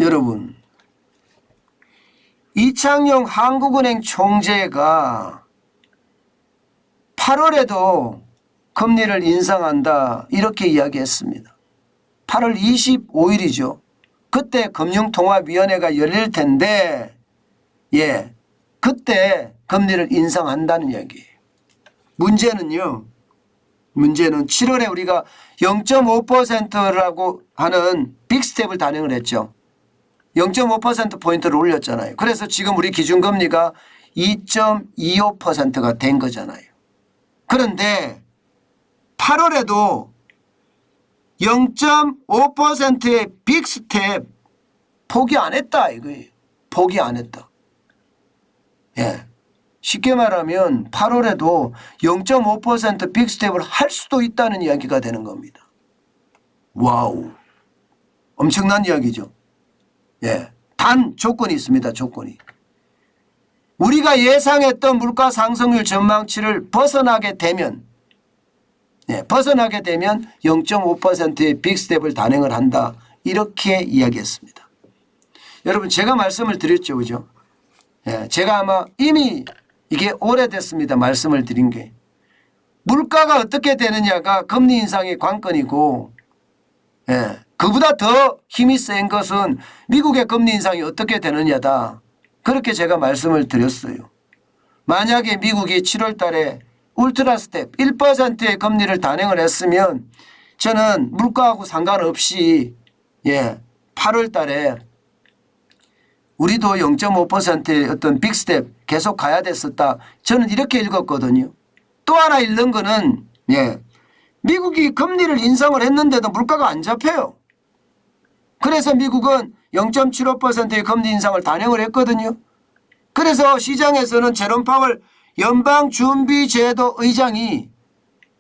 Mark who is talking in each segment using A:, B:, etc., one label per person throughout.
A: 여러분, 이창용 한국은행 총재가 8월에도 금리를 인상한다 이렇게 이야기했습니다. 8월 25일이죠. 그때 금융통화위원회가 열릴 텐데 그때 금리를 인상한다는 이야기예요. 문제는 7월에 우리가 0.5%라고 하는 빅스텝을 단행을 했죠. 0.5%포인트를 올렸잖아요. 그래서 지금 우리 기준금리가 2.25%가 된 거잖아요. 그런데 8월에도 0.5%의 빅스텝 포기 안 했다 이거예요. 포기 안 했다. 쉽게 말하면 8월에도 0.5% 빅스텝을 할 수도 있다는 이야기가 되는 겁니다. 와우. 엄청난 이야기죠. 단 조건이 있습니다. 조건이. 우리가 예상했던 물가 상승률 전망치를 벗어나게 되면 0.5%의 빅스텝을 단행을 한다. 이렇게 이야기했습니다. 여러분 제가 말씀을 드렸죠. 그죠? 제가 아마 이미 이게 오래됐습니다. 말씀을 드린 게. 물가가 어떻게 되느냐가 금리 인상의 관건이고 그보다 더 힘이 센 것은 미국의 금리 인상이 어떻게 되느냐다. 그렇게 제가 말씀을 드렸어요. 만약에 미국이 7월 달에 울트라 스텝 1%의 금리를 단행을 했으면 저는 물가하고 상관없이 8월 달에 우리도 0.5%의 어떤 빅스텝 계속 가야 됐었다. 저는 이렇게 읽었거든요. 또 하나 읽는 거는 미국이 금리를 인상을 했는데도 물가가 안 잡혀요. 그래서 미국은 0.75%의 금리 인상을 단행을 했거든요. 그래서 시장에서는 제롬 파월 연방준비제도 의장이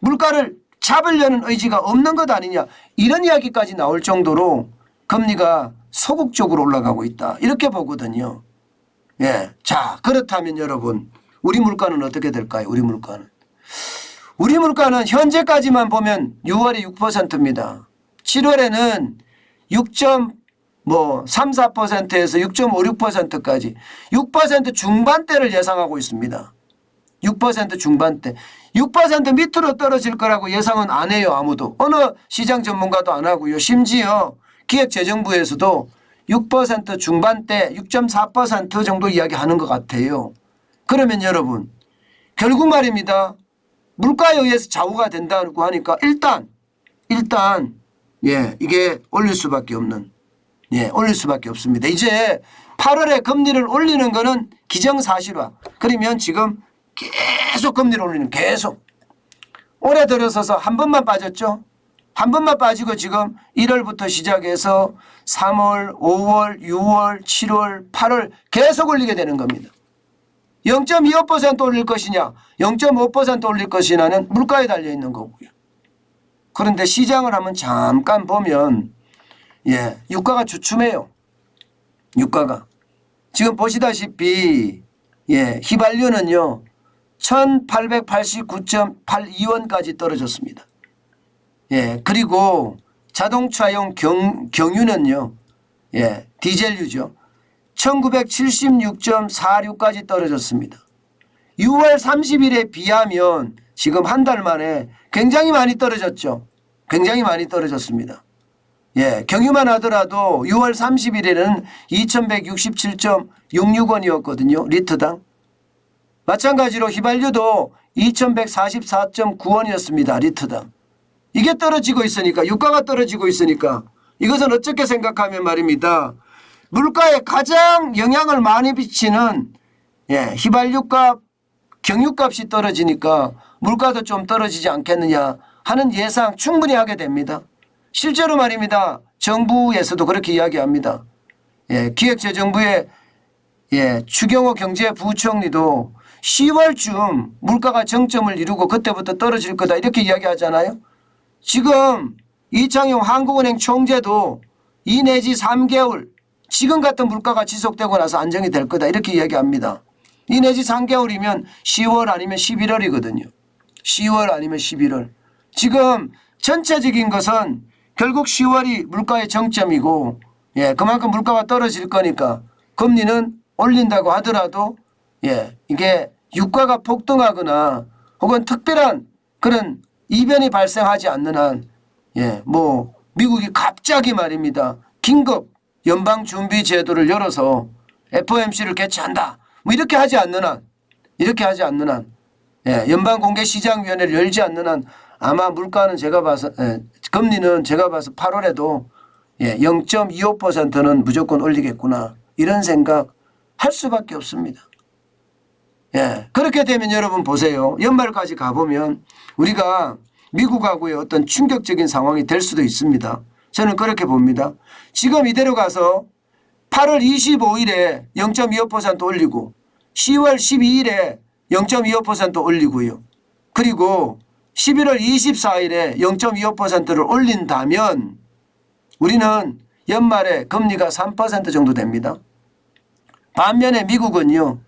A: 물가를 잡으려는 의지가 없는 것 아니냐 이런 이야기까지 나올 정도로 금리가 소극적으로 올라가고 있다 이렇게 보거든요. 자 그렇다면 여러분 우리 물가는 어떻게 될까요? 우리 물가는 현재까지만 보면 6월에 6%입니다. 7월에는 6.34%에서 6.56%까지 6% 중반대를 예상하고 있습니다. 6% 중반대. 6% 밑으로 떨어질 거라고 예상은 안 해요. 아무도. 어느 시장 전문가도 안 하고요. 심지어 기획재정부에서도 6% 중반대 6.4% 정도 이야기하는 것 같아요. 그러면 여러분 결국 말입니다. 물가에 의해서 좌우가 된다고 하니까 일단 이게 올릴 수밖에 없는 올릴 수밖에 없습니다. 이제 8월에 금리를 올리는 거는 기정사실화. 그러면 지금 계속 금리를 올리는 계속 올해 들어서서 한 번만 빠졌죠. 한 번만 빠지고 지금 1월부터 시작해서 3월, 5월, 6월, 7월, 8월 계속 올리게 되는 겁니다. 0.25% 올릴 것이냐 0.5% 올릴 것이냐는 물가에 달려있는 거고요. 그런데 시장을 한번 잠깐 보면 유가가 주춤해요. 유가가. 지금 보시다시피 휘발유는요 1889.82원까지 떨어졌습니다. 그리고 자동차용 경유는요 디젤유죠 1976.46까지 떨어졌습니다. 6월 30일에 비하면 지금 한 달 만에 굉장히 많이 떨어졌죠. 굉장히 많이 떨어졌습니다. 경유만 하더라도 6월 30일에는 2167.66원이었거든요. 리터당. 마찬가지로 휘발유도 2144.9원이었습니다. 리터당. 이게 떨어지고 있으니까 유가가 떨어지고 있으니까 이것은 어떻게 생각하면 말입니다. 물가에 가장 영향을 많이 미치는 휘발유값 경유값이 떨어지니까 물가도 좀 떨어지지 않겠느냐 하는 예상 충분히 하게 됩니다. 실제로 말입니다. 정부에서도 그렇게 이야기합니다. 기획재정부의 추경호 경제부총리도 10월쯤 물가가 정점을 이루고 그때부터 떨어질 거다 이렇게 이야기하잖아요. 지금 이창용 한국은행 총재도 2 내지 3개월 지금 같은 물가가 지속되고 나서 안정이 될 거다 이렇게 이야기합니다. 2 내지 3개월이면 10월 아니면 11월이거든요. 10월 아니면 11월. 지금 전체적인 것은 결국 10월이 물가의 정점이고 예, 그만큼 물가가 떨어질 거니까 금리는 올린다고 하더라도 예, 이게 유가가 폭등하거나 혹은 특별한 그런 이변이 발생하지 않는 한 예, 뭐 미국이 갑자기 말입니다. 긴급 연방 준비 제도를 열어서 FOMC를 개최한다. 뭐 이렇게 하지 않는 한 예, 연방공개시장위원회를 열지 않는 한 아마 물가는 제가 봐서 금리는 제가 봐서 8월에도 예, 0.25%는 무조건 올리겠구나 이런 생각 할 수밖에 없습니다. 예, 그렇게 되면 여러분 보세요. 연말까지 가보면 우리가 미국하고의 어떤 충격적인 상황이 될 수도 있습니다. 저는 그렇게 봅니다. 지금 이대로 가서 8월 25일에 0.25% 올리고 10월 12일에 0.25% 올리고요. 그리고 11월 24일에 0.25%를 올린다면 우리는 연말에 금리가 3% 정도 됩니다. 반면에 미국은요.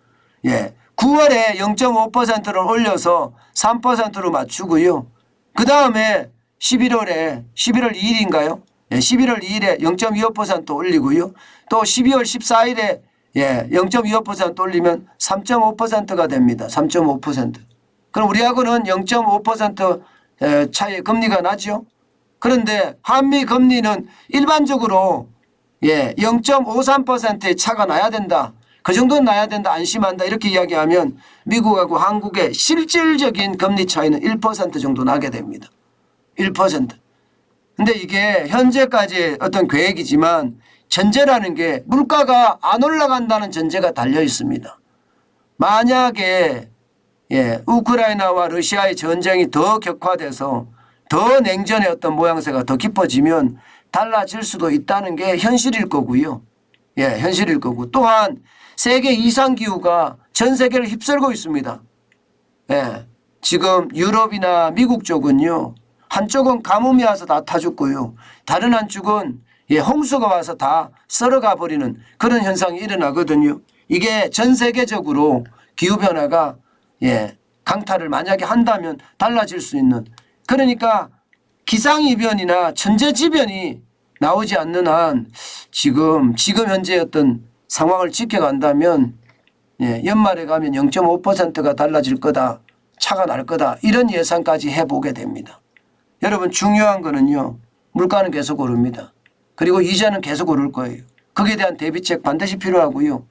A: 예, 9월에 0.5%를 올려서 3%로 맞추고요. 그 다음에 11월 2일인가요? 예, 11월 2일에 0.25% 올리고요. 또 12월 14일에 예, 0.25% 올리면 3.5%가 됩니다. 3.5%. 그럼 우리하고는 0.5% 차이의 금리가 나죠. 그런데 한미 금리는 일반적으로 예, 0.53%의 차가 나야 된다. 그 정도는 나야 된다. 안심한다. 이렇게 이야기하면 미국하고 한국의 실질적인 금리 차이는 1% 정도 나게 됩니다. 1%. 근데 이게 현재까지의 어떤 계획이지만 전제라는 게 물가가 안 올라간다는 전제가 달려 있습니다. 만약에 예, 우크라이나와 러시아의 전쟁이 더 격화돼서 더 냉전의 어떤 모양새가 더 깊어지면 달라질 수도 있다는 게 현실일 거고요. 예, 현실일 거고 또한 세계 이상기후가 전 세계를 휩쓸고 있습니다. 예, 지금 유럽이나 미국 쪽은요. 한쪽은 가뭄이 와서 다 타 죽고요. 다른 한쪽은 예, 홍수가 와서 다 썰어가 버리는 그런 현상이 일어나거든요. 이게 전 세계적으로 기후변화가 예, 강타를 만약에 한다면 달라질 수 있는 그러니까 기상이변이나 천재지변이 나오지 않는 한 지금 현재 어떤 상황을 지켜간다면 예, 연말에 가면 0.5%가 달라질 거다. 차가 날 거다. 이런 예상까지 해보게 됩니다. 여러분 중요한 거는요. 물가는 계속 오릅니다. 그리고 이자는 계속 오를 거예요. 거기에 대한 대비책 반드시 필요하고요.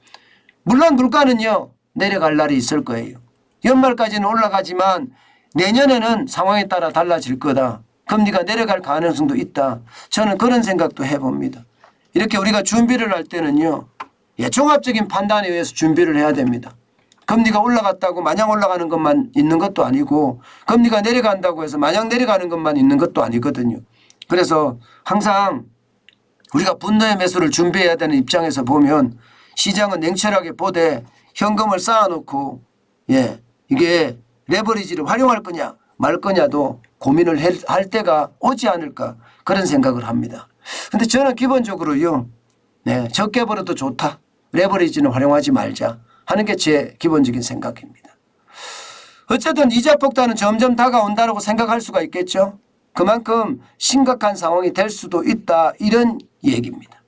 A: 물론 물가는요. 내려갈 날이 있을 거예요. 연말까지는 올라가지만 내년에는 상황에 따라 달라질 거다. 금리가 내려갈 가능성도 있다. 저는 그런 생각도 해봅니다. 이렇게 우리가 준비를 할 때는요. 예, 종합적인 판단에 의해서 준비를 해야 됩니다. 금리가 올라갔다고 마냥 올라가는 것만 있는 것도 아니고 금리가 내려간다고 해서 마냥 내려가는 것만 있는 것도 아니거든요. 그래서 항상 우리가 분노의 매수를 준비해야 되는 입장에서 보면 시장은 냉철하게 보되 현금을 쌓아놓고 예, 이게 레버리지를 활용할 거냐 말 거냐도 고민을 할 때가 오지 않을까 그런 생각을 합니다. 그런데 저는 기본적으로요. 네, 적게 벌어도 좋다. 레버리지는 활용하지 말자 하는 게 제 기본적인 생각입니다. 어쨌든 이자 폭탄은 점점 다가온다고 생각할 수가 있겠죠. 그만큼 심각한 상황이 될 수도 있다 이런 얘기입니다.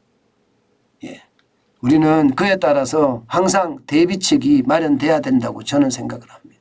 A: 예, 우리는 그에 따라서 항상 대비책이 마련돼야 된다고 저는 생각을 합니다.